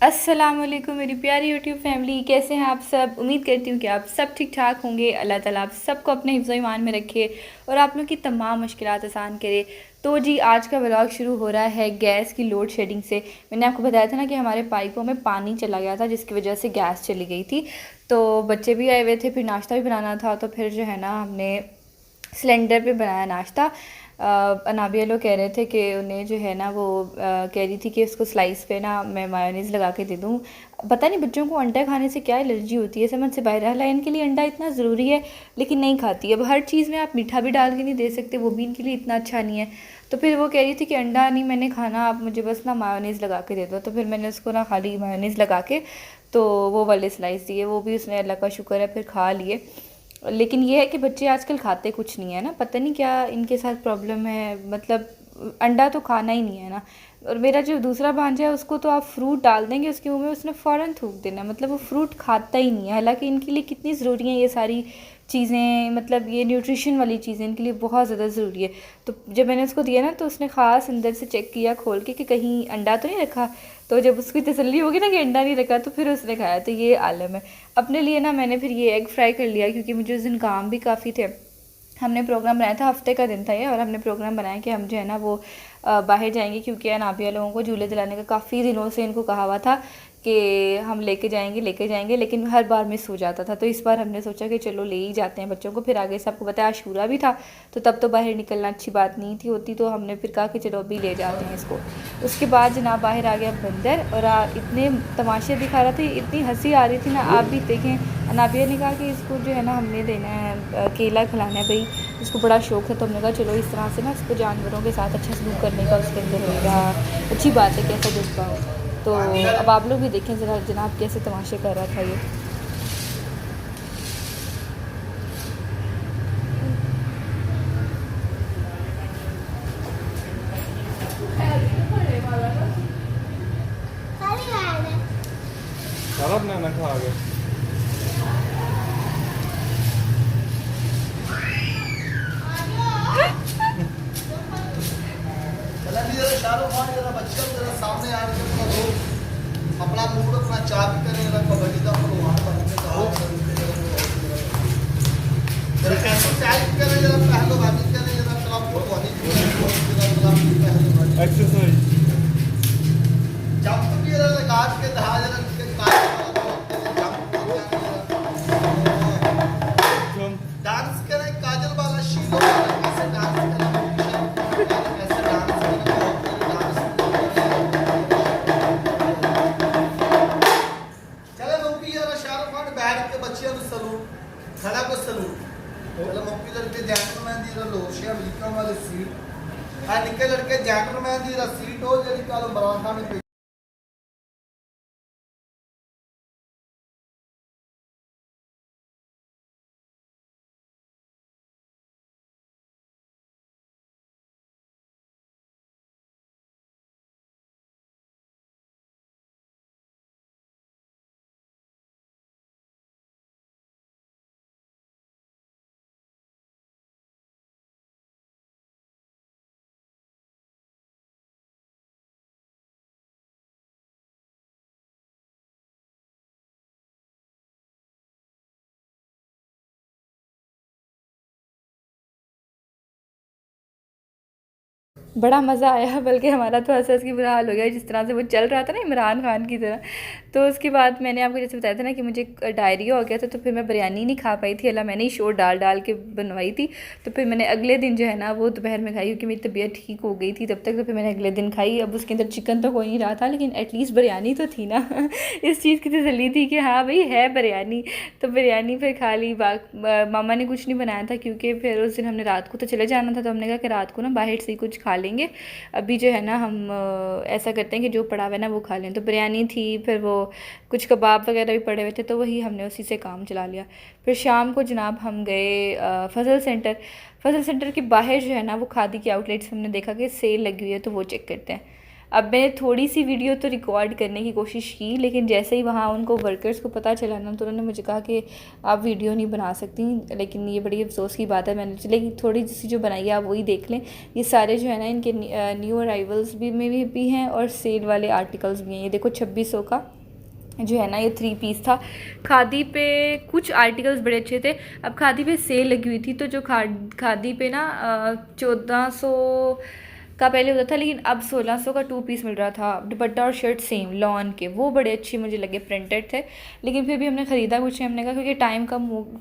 अस्सलाम वालेकुम मेरी प्यारी यूट्यूब फैमिली, कैसे हैं आप सब। उम्मीद करती हूँ कि आप सब ठीक ठाक होंगे। अल्लाह ताला आप सबको अपने हिफ्ज़ ईमान में रखे और आप लोग की तमाम मुश्किलात आसान करे। तो जी आज का व्लॉग शुरू हो रहा है गैस की लोड शेडिंग से। मैंने आपको बताया था ना कि हमारे पाइपों में पानी चला गया था जिसकी वजह से गैस चली गई थी। तो बच्चे भी आए हुए थे, फिर नाश्ता भी बनाना था, तो फिर जो है ना हमने सिलेंडर पे बनाया नाश्ता। अनाबिया लोग कह रहे थे कि उन्हें जो है ना वो कह रही थी कि उसको स्लाइस पे ना मैं मायोनीज़ लगा के दे दूँ। पता नहीं बच्चों को अंडा खाने से क्या एलर्जी होती है, समझ से बाहर। हालांकि इनके लिए अंडा इतना ज़रूरी है लेकिन नहीं खाती। अब हर चीज़ में आप मीठा भी डाल के नहीं दे सकते, वो भी इनके लिए इतना अच्छा नहीं है। तो फिर वो कह रही थी कि अंडा नहीं मैंने खाना, आप मुझे बस ना मायोनीज़ लगा के दे दो। तो फिर मैंने उसको ना खाली मायोनीज़ लगा के तो वो वाले स्लाइस दिए, वो भी उसने अल्लाह का शुक्र है फिर खा लिए। लेकिन ये है कि बच्चे आजकल खाते कुछ नहीं है ना, पता नहीं क्या इनके साथ प्रॉब्लम है। मतलब अंडा तो खाना ही नहीं है ना। और मेरा जो दूसरा भांजा है उसको तो आप फ्रूट डाल देंगे उसके मुंह में, उसने फ़ौरन थूक देना। मतलब वो फ्रूट खाता ही नहीं है, हालांकि इनके लिए कितनी ज़रूरी है ये सारी चीज़ें। मतलब ये न्यूट्रिशन वाली चीज़ें इनके लिए बहुत ज़्यादा ज़रूरी है। तो जब मैंने उसको दिया ना तो उसने ख़ास अंदर से चेक किया खोल के कि कहीं अंडा तो नहीं रखा। तो जब उसकी तसल्ली होगी ना कि अंडा नहीं रखा तो फिर उसने खाया। तो ये आलम है। अपने लिए ना मैंने फिर ये एग फ्राई कर लिया क्योंकि मुझे उस दिन काम भी काफ़ी थे। हमने प्रोग्राम बनाया था, हफ्ते का दिन था ये, और हमने प्रोग्राम बनाया कि हम जो है ना वो बाहर जाएंगे क्योंकि अनाबिया लोगों को झूले दिलाने का काफ़ी दिनों से इनको कहा हुआ था कि हम लेके जाएंगे, लेकिन हर बार मिस हो जाता था। तो इस बार हमने सोचा कि चलो ले ही जाते हैं बच्चों को। फिर आगे से आपको पता है आशूरा भी था, तो तब तो बाहर निकलना अच्छी बात नहीं थी होती, तो हमने फिर कहा कि चलो अभी ले जाते हैं इसको। उसके बाद जनाब बाहर आ गया बंदर और इतने तमाशे दिखा रहा था, इतनी हंसी आ रही थी ना, आप भी देखें। अनाबिया ने कहा कि इसको जो है ना हमने देना है केला खिलाना है भाई, इसको बड़ा शौक़ है। तो हमने कहा चलो इस तरह से ना इसको जानवरों के साथ अच्छा सलूक करने का उसके अंदर होगा, अच्छी बात है, कैसा जज्बा हो। तो अब आप लोग भी देखें ज़रा जनाब कैसे तमाशे कर रहा था ये। सारा बनाना खा गया। शाहरुख खान जरा बच्चों जरा सामने आ के अपना मूड अपना चार्ज करें, जरा कबड्डी का प्रोग्राम बनने का हो जरा एक्सरसाइज करें, जरा पहलवानी करें, जरा क्लब फुटबॉलिंग एक्सरसाइज जंप भी जरा गाज के दहा जरा के डांस करें, काजल वाला शीलो वाला कैसे डांस करें, कैसे डांस करें, चले मौकी जरा शाहरुख खान बैठ के बच्चियों को सलूट खड़ा को सलूट चलो मौकी लड़के जेंटलमैन दी लोशिया अमेरिका वाले सीट आ निके लड़के जेंटलमैन दी सीट हो जड़ी कल इमरान खान ने बड़ा मज़ा आया, बल्कि हमारा तो हंस हंस के बुरा हाल हो गया जिस तरह से वो चल रहा था ना इमरान खान की तरह। तो उसके बाद मैंने आपको जैसे बताया था ना कि मुझे डायरिया हो गया था, तो फिर मैं बिरयानी नहीं खा पाई थी। अल्लाह मैंने ही शोर डाल डाल के बनवाई थी। तो फिर मैंने अगले दिन जो है ना वो दोपहर में खाई क्योंकि मेरी तबीयत ठीक हो गई थी तब तक। तो फिर मैंने अगले दिन खाई। अब उसके अंदर चिकन तो हो नहीं रहा था लेकिन एटलीस्ट बिरयानी तो थी ना इस चीज़ की तसल्ली थी कि हाँ भाई है बिरयानी। तो बिरयानी फिर खा ली। मामा ने कुछ नहीं बनाया था क्योंकि फिर उस दिन हमने रात को तो चले जाना था, तो हमने कहा कि रात को ना बाहर से ही कुछ खा लेंगे। अभी जो है ना हम ऐसा करते हैं कि जो पड़ा हुआ है ना वो खा लें। तो बिरयानी थी, फिर वो कुछ कबाब वगैरह भी पड़े हुए थे, तो वही हमने उसी से काम चला लिया। फिर शाम को जनाब हम गए फजल सेंटर। फजल सेंटर के बाहर जो है ना वो खादी की आउटलेट्स हमने देखा कि सेल लगी हुई है, तो वो चेक करते हैं। अब मैंने थोड़ी सी वीडियो तो रिकॉर्ड करने की कोशिश की, लेकिन जैसे ही वहाँ उनको वर्कर्स को पता चला ना, तो उन्होंने मुझे कहा कि आप वीडियो नहीं बना सकती। लेकिन ये बड़ी अफसोस की बात है, मैंने चले थोड़ी सी जो बनाई है आप वही देख लें। ये सारे जो है ना इनके न्यू अराइवल्स भी हैं और सेल वाले आर्टिकल्स भी हैं। ये देखो 2600 का जो है ना ये 3 पीस था। खादी पे कुछ आर्टिकल्स बड़े अच्छे थे। अब खादी पे सेल लगी हुई थी, तो जो खादी पे ना 1400 का पहले होता था, लेकिन अब 1600 का 2 पीस मिल रहा था। दुपट्टा और शर्ट सेम लॉन के, वो बड़े अच्छे मुझे लगे, प्रिंटेड थे। लेकिन फिर भी हमने ख़रीदा कुछ नहीं, हमने कहा क्योंकि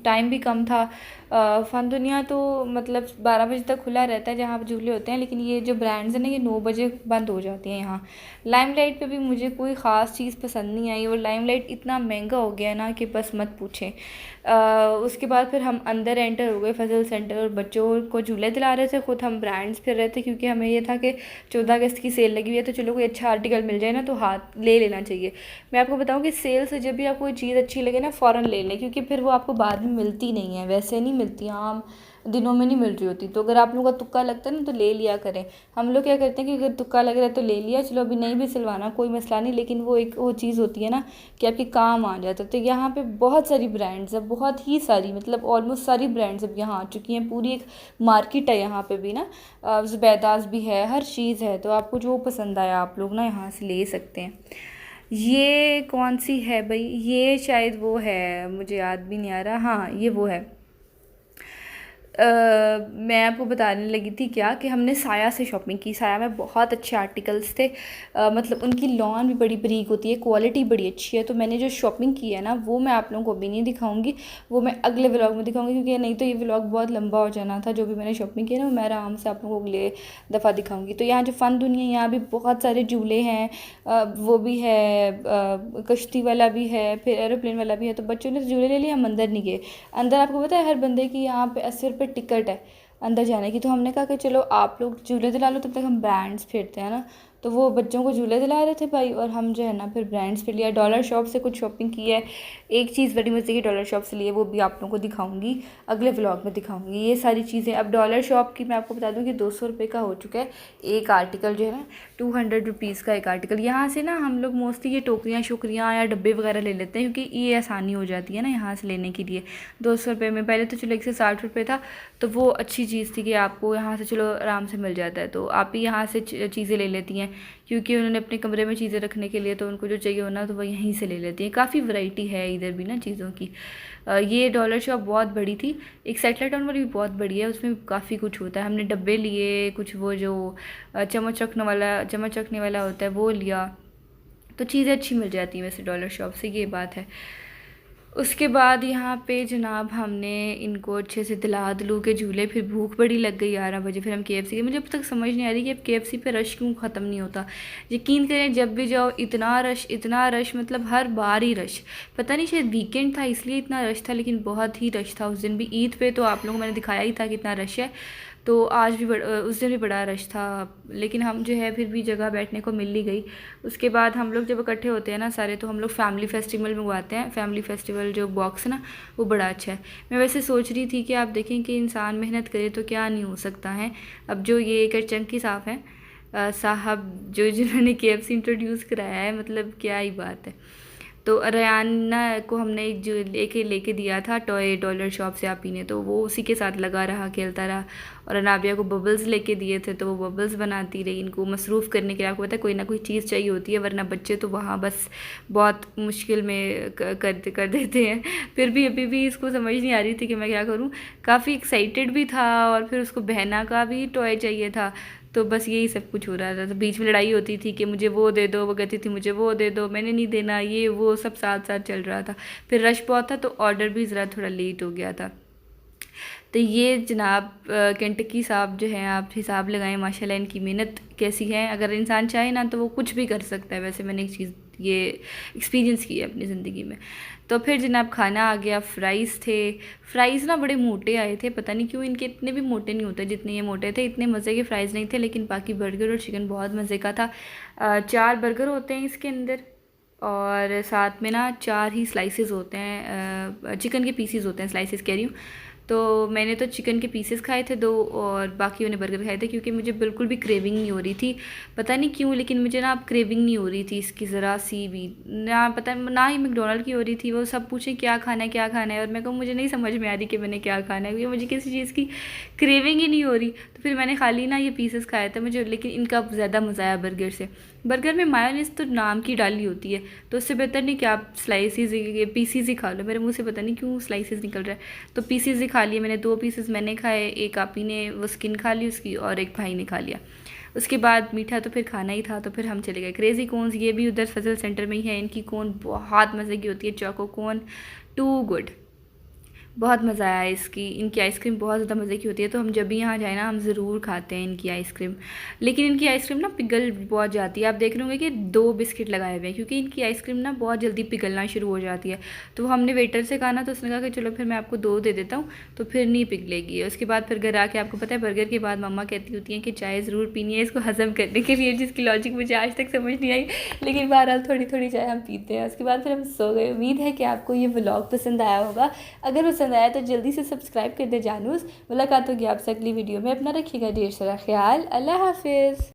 टाइम भी कम था। फ़न दुनिया तो मतलब 12 बजे तक खुला रहता है जहाँ पर झूले होते हैं, लेकिन ये जो ब्रांड्स हैं ना ये 9 बजे बंद हो जाती हैं यहाँ। लाइमलाइट पे भी मुझे कोई ख़ास चीज़ पसंद नहीं आई, और लाइमलाइट इतना महंगा हो गया ना कि बस मत पूछें। उसके बाद फिर हम अंदर एंटर हो गए फजल सेंटर, और बच्चों को झूले दिला रहे थे, ख़ुद हम ब्रांड्स फिर रहे थे, क्योंकि हमें ये था कि 14 अगस्त की सेल लगी हुई है, तो चलो कोई अच्छा आर्टिकल मिल जाए ना तो हाथ ले लेना चाहिए। मैं आपको बताऊं कि सेल से जब भी आपको कोई चीज़ अच्छी लगे ना फ़ौरन ले लें, क्योंकि फिर वो आपको बाद में मिलती नहीं है, वैसे नहीं मिलती, आम दिनों में नहीं मिल रही होती। तो अगर आप लोगों का तुक्का लगता है ना तो ले लिया करें। हम लोग क्या करते हैं कि अगर तुक्का लग रहा है तो ले लिया, चलो अभी नहीं भी सिलवाना कोई मसला नहीं, लेकिन वो एक वो चीज़ होती है ना कि आपके काम आ जाता है। तो यहाँ पे बहुत सारी ब्रांड्स है, बहुत ही सारी, मतलब ऑलमोस्ट सारी ब्रांड्स अब यहाँ आ चुकी हैं। पूरी एक मार्केट है यहाँ पे भी ना, ज़ुबैदास भी है, हर चीज़ है। तो आपको जो पसंद आया आप लोग ना यहाँ से ले सकते हैं। ये कौन सी है भाई, ये शायद वो है, मुझे याद भी नहीं आ रहा। हाँ ये वो है। मैं आपको बताने लगी थी क्या कि हमने साया से शॉपिंग की। साया में बहुत अच्छे आर्टिकल्स थे, मतलब उनकी लॉन भी बड़ी बारीक होती है, क्वालिटी बड़ी अच्छी है। तो मैंने जो शॉपिंग की है ना वो मैं आप लोगों को अभी नहीं दिखाऊंगी, वो मैं अगले व्लॉग में दिखाऊंगी, क्योंकि नहीं तो ये व्लॉग बहुत लंबा हो जाना था। जो भी मैंने शॉपिंग की है ना वो मैं आराम से आप लोगों को अगले दफ़ा दिखाऊंगी। तो यहाँ जो फ़न दुनिया, यहाँ भी बहुत सारे झूले हैं, वो भी है, कश्ती वाला भी है, फिर एरोप्लेन वाला भी है। तो बच्चों ने तो झूले ले लिए, हम अंदर नहीं गए। अंदर आपको पता है हर बंदे की यहाँ पे 80 रुपये टिकट है अंदर जाने की। तो हमने कहा कि चलो आप लोग झूले दिला लो, तब तक हम ब्रांड्स फेरते हैं ना। तो वो बच्चों को झूले दिला रहे थे भाई, और हम जो है ना फिर ब्रांड्स पे लिया। डॉलर शॉप से कुछ शॉपिंग की है, एक चीज़ बड़ी मज़े की डॉलर शॉप से लिए, वो भी आप लोगों को दिखाऊंगी, अगले व्लॉग में दिखाऊंगी ये सारी चीज़ें। अब डॉलर शॉप की मैं आपको बता दूं कि 200 रुपये का हो चुका है एक आर्टिकल, जो है ना 200 रुपीज़ का एक आर्टिकल। यहाँ से ना हम लोग मोस्टली ये टोकरियाँ शोकरियाँ या डब्बे वगैरह ले लेते हैं, क्योंकि ये आसानी हो जाती है ना यहाँ से लेने के लिए। 200 रुपये में, पहले तो चलो 160 रुपये था, तो वो अच्छी चीज़ थी कि आपको यहाँ से चलो आराम से मिल जाता है। तो आप ही यहाँ से चीज़ें ले लेती हैं, क्योंकि उन्होंने अपने कमरे में चीज़ें रखने के लिए, तो उनको जो चाहिए होना तो वो यहीं से ले लेती हैं। काफ़ी वैरायटी है इधर भी ना चीज़ों की। ये डॉलर शॉप बहुत बड़ी थी। एक सेटेलाइट टाउन वाली भी बहुत बड़ी है, उसमें काफ़ी कुछ होता है। हमने डब्बे लिए, कुछ वो जो चम्मच रखने वाला होता है वो लिया। तो चीज़ें अच्छी मिल जाती हैं वैसे डॉलर शॉप से, ये बात है। उसके बाद यहाँ पे जनाब हमने इनको अच्छे से दिलू के झूले, फिर भूख बड़ी लग गई 11 बजे, फिर हम KFC गए। मुझे अब तक समझ नहीं आ रही कि अब KFC पे रश क्यों ख़त्म नहीं होता। यकीन करें जब भी जाओ इतना रश, मतलब हर बार ही रश। पता नहीं शायद वीकेंड था इसलिए इतना रश था, लेकिन बहुत ही रश था उस दिन भी। ईद पे तो आप लोगों को मैंने दिखाया ही था कितना रश है, तो आज भी उस दिन भी बड़ा रश था। लेकिन हम जो है फिर भी जगह बैठने को मिल ही गई। उसके बाद हम लोग जब इकट्ठे होते हैं ना सारे, तो हम लोग फैमिली फेस्टिवल मंगवाते हैं। फैमिली फेस्टिवल जो बॉक्स है ना वो बड़ा अच्छा है। मैं वैसे सोच रही थी कि आप देखें कि इंसान मेहनत करे तो क्या नहीं हो सकता है। अब जो ये एक चंकी साहब जिन्होंने KFC इंट्रोड्यूस कराया है, मतलब क्या ही बात है। तो रयाना को हमने एक जो लेके दिया था टॉय डॉलर शॉप से आप ही ने, तो वो उसी के साथ लगा रहा, खेलता रहा। और अनाबिया को बबल्स लेके दिए थे, तो वो बबल्स बनाती रही। इनको मसरूफ़ करने के लिए आपको पता है कोई ना कोई चीज़ चाहिए होती है, वरना बच्चे तो वहाँ बस बहुत मुश्किल में कर देते हैं। फिर भी अभी भी इसको समझ नहीं आ रही थी कि मैं क्या करूँ। काफ़ी एक्साइटेड भी था, और फिर उसको बहना का भी टॉय चाहिए था। तो बस यही सब कुछ हो रहा था। तो बीच में लड़ाई होती थी कि मुझे वो दे दो, वो कहती थी मुझे वो दे दो, मैंने नहीं देना, ये वो सब साथ साथ चल रहा था। फिर रश बहुत था, तो ऑर्डर भी ज़रा थोड़ा लेट हो गया था। तो ये जनाब केंटकी साहब जो हैं, आप हिसाब लगाएं माशाल्लाह इनकी मेहनत कैसी है। अगर इंसान चाहे ना तो वो कुछ भी कर सकता है। वैसे मैंने एक चीज़ ये एक्सपीरियंस की है अपनी ज़िंदगी में। तो फिर जनाब खाना आ गया। फ़्राइज़ थे, फ़्राइज़ ना बड़े मोटे आए थे, पता नहीं क्यों। इनके इतने भी मोटे नहीं होते जितने ये मोटे थे। इतने मज़े के फ़्राइज़ नहीं थे, लेकिन बाकी बर्गर और चिकन बहुत मज़े का था। 4 बर्गर होते हैं इसके अंदर, और साथ में ना 4 ही स्लाइसेस होते हैं, चिकन के पीसीज होते हैं, स्लाइसेस कह रही हूँ। तो मैंने तो चिकन के पीसेस खाए थे 2 और बाकी उन्हें बर्गर खाए थे, क्योंकि मुझे बिल्कुल भी क्रेविंग नहीं हो रही थी, पता नहीं क्यों, लेकिन मुझे ना अब क्रेविंग नहीं हो रही थी इसकी ज़रा सी भी, ना पता ना ही मैकडोनल्ड की हो रही थी। वो सब पूछें क्या खाना है क्या खाना है, और मैं कहूँ मुझे नहीं समझ में आ रही कि मैंने क्या खाना है, क्योंकि मुझे किसी चीज़ की क्रेविंग ही नहीं हो रही। तो फिर मैंने खाली ना ये पीसेस खाए थे मुझे, लेकिन इनका ज़्यादा मज़ा आया बर्गर से। बर्गर में मायोनीज़ तो नाम की डाली होती है, तो उससे बेहतर नहीं कि आप स्लाइसिस पीसीज ही खा लो। मेरे मुंह से पता नहीं क्यों स्लाइसिस निकल रहा है, तो पीसीज ही खा लिए मैंने। 2 पीसेस मैंने खाए, एक आपी ने वो स्किन खा ली उसकी, और एक भाई ने खा लिया। उसके बाद मीठा तो फिर खाना ही था, तो फिर हम चले गए क्रेज़ी कोन्स। ये भी उधर फजल सेंटर में ही है, इनकी कोन बहुत मज़े की होती है, चोको कोन, टू गुड, बहुत मज़ा आया इसकी। इनकी आइसक्रीम बहुत ज़्यादा मज़े की होती है, तो हम जब भी यहाँ जाए ना हम ज़रूर खाते हैं इनकी आइसक्रीम। लेकिन इनकी आइसक्रीम ना पिघल बहुत जाती है, आप देख रहे होंगे कि 2 बिस्किट लगाए हुए हैं, क्योंकि इनकी आइसक्रीम ना बहुत जल्दी पिघलना शुरू हो जाती है। तो हमने वेटर से कहा ना, तो उसने कहा कि चलो फिर मैं आपको 2 दे देता हूँ, तो फिर नहीं पिघलेगी। उसके बाद फिर घर आके आपको पता है बर्गर के बाद मम्मा कहती होती हैं कि चाय ज़रूर पीनी है इसको हज़म करने के लिए, जिसकी लॉजिक मुझे आज तक समझ नहीं आई, लेकिन बहरहाल थोड़ी थोड़ी चाय हम पीते हैं। उसके बाद फिर हम सो गए। उम्मीद है कि आपको ये व्लॉग पसंद आया होगा। अगर पसंद आया तो जल्दी से सब्सक्राइब कर दे जानूस। मुलाकात होगी आपसे अगली वीडियो में। अपना रखिएगा ढेर सारा ख्याल। अल्लाह हाफिज़।